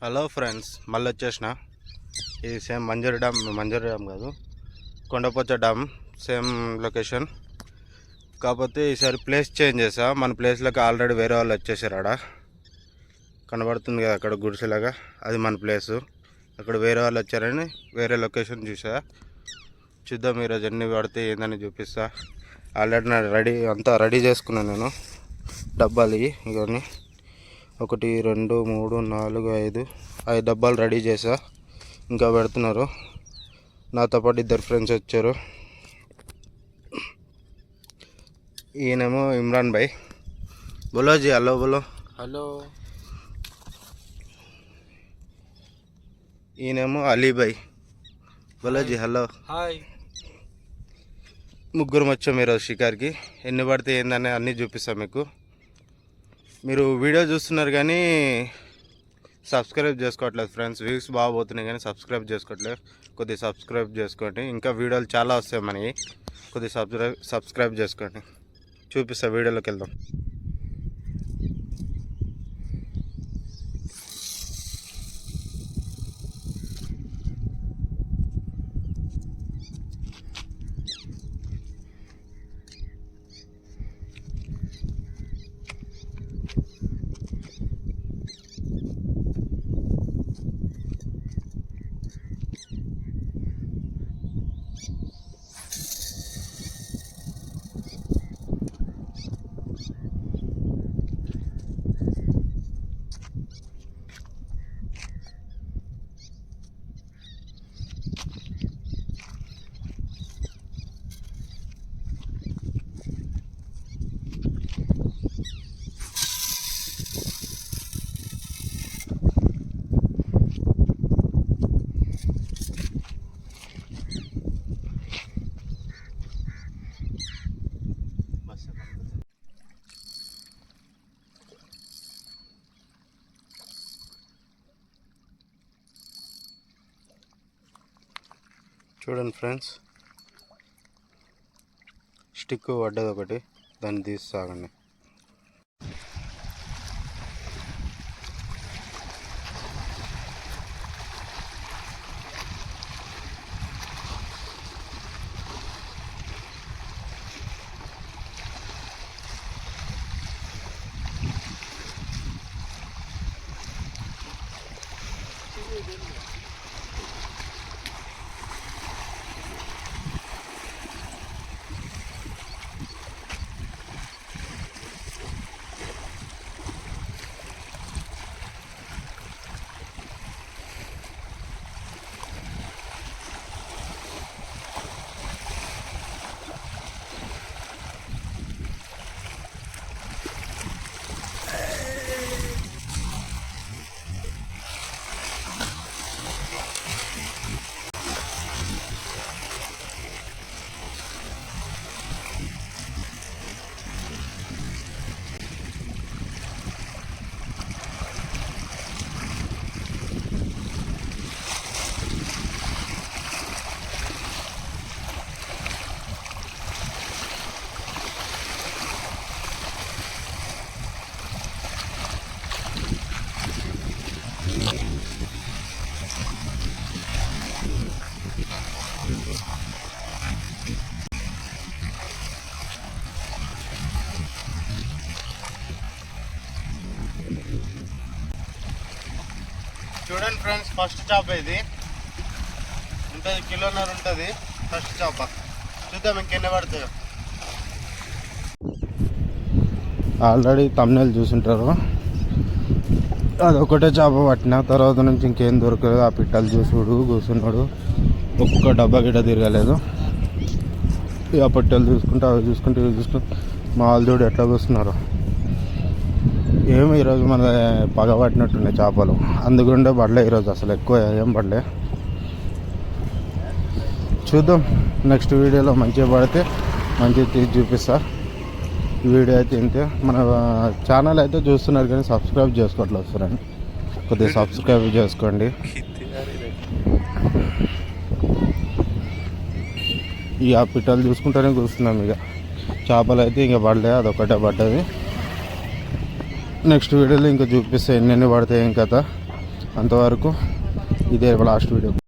Hello friends, మళ్ళీ వచ్చేసిన. ఇది సేమ్ మంజూరు డ్యామ్ కాదు, కొండపోచ డ్యామ్ సేమ్ లొకేషన్. కాకపోతే ఈసారి ప్లేస్ చేంజ్ చేసా. మన ప్లేస్లోకి ఆల్రెడీ వేరే వాళ్ళు వచ్చేసారు. ఆడ కనబడుతుంది కదా అక్కడ గుడిసెలాగా, అది మన ప్లేసు. అక్కడ వేరే వాళ్ళు వచ్చారని వేరే లొకేషన్ చూద్దాం. ఈరోజు ఎన్ని పడితే ఏందని చూపిస్తా. ఆల్రెడీ నా అంతా రెడీ చేసుకున్నాను నేను. డబ్బాలు ఇవన్నీ 1 2 3 4 5 డబ్బాలు రెడీ చేసా. ఇంకా పెడుతున్నారు. నాతో పాటు 2 ఫ్రెండ్స్ వచ్చారు. ఈయనేమో ఇమ్రాన్ భాయ్. బోలోజీ, హలో బోలో. హలో. ఈయనేమో అలీభాయ్. బోలోజీ, హలో. హాయ్. ముగ్గురు వచ్చాం ఈరోజు షికార్కి. ఎన్ని పడితే ఏందని అన్నీ చూపిస్తాం మీకు. మీరు వీడియో చూస్తున్నారు కానీ సబ్స్క్రైబ్ చేసుకోవట్లేదు ఫ్రెండ్స్. వ్యూస్ బాగా పోతున్నాయి కానీ సబ్స్క్రైబ్ చేసుకోవట్లేదు. కొద్దిగా సబ్స్క్రైబ్ చేసుకోండి. ఇంకా వీడియోలు చాలా వస్తాయి మనకి. కొద్దిగా సబ్స్క్రైబ్ చేసుకోండి. చూపిస్తా, వీడియోలోకి వెళ్దాం. చూడండి ఫ్రెండ్స్, స్టిక్ పడ్డది ఒకటి, దాన్ని తీసి సాగండి. చూడండి ఫ్రెండ్స్, ఫస్ట్ చేప ఇది ఉంటుంది, 1.5 కిలో ఉంటుంది ఫస్ట్ చేప. చూద్దాం ఇంకెన్ని పడతాయో. ఆల్రెడీ తమ్నెల్ చూసుంటారు. అది ఒకటే చేప పట్టిన తర్వాత నుంచి ఇంకేం దొరకలేదు. ఆ పిట్టలు చూసుడు కూర్చున్నాడు, ఒక్క డబ్బా గిట్ట తిరగలేదు. ఆ పిట్టలు చూసుకుంటే అవి చూసుకుంటే ఇవి చూసుకుంటే మా వాళ్ళు చూడు ఎట్లా కూర్చున్నారు. ఏమి ఈరోజు మన పగ పట్టినట్టున్నాయి చేపలు, అందుకుంటే పడలే ఈరోజు. అసలు ఎక్కువ ఏం పడలే. చూద్దాం, నెక్స్ట్ వీడియోలో మంచిగా పడితే మంచిగా తీసి చూపిస్తా. వీడియో అయితే ఇంతే. మన ఛానల్ అయితే చూస్తున్నారు కానీ సబ్స్క్రైబ్ చేసుకోవట్లేదు ఫ్రెండ్. కొద్దిగా సబ్స్క్రైబ్ చేసుకోండి. ఈ ఆ పిట్టలు చూసుకుంటూనే కూర్చున్నాం. ఇక చేపలు అయితే ఇంకా పడలే, అదొకటే పడ్డది. నెక్స్ట్ వీడియోలో ఇంకా చూపిస్తే ఎన్ని పడతాయి ఏం కథ. అంతవరకు ఇదే లాస్ట్ వీడియో.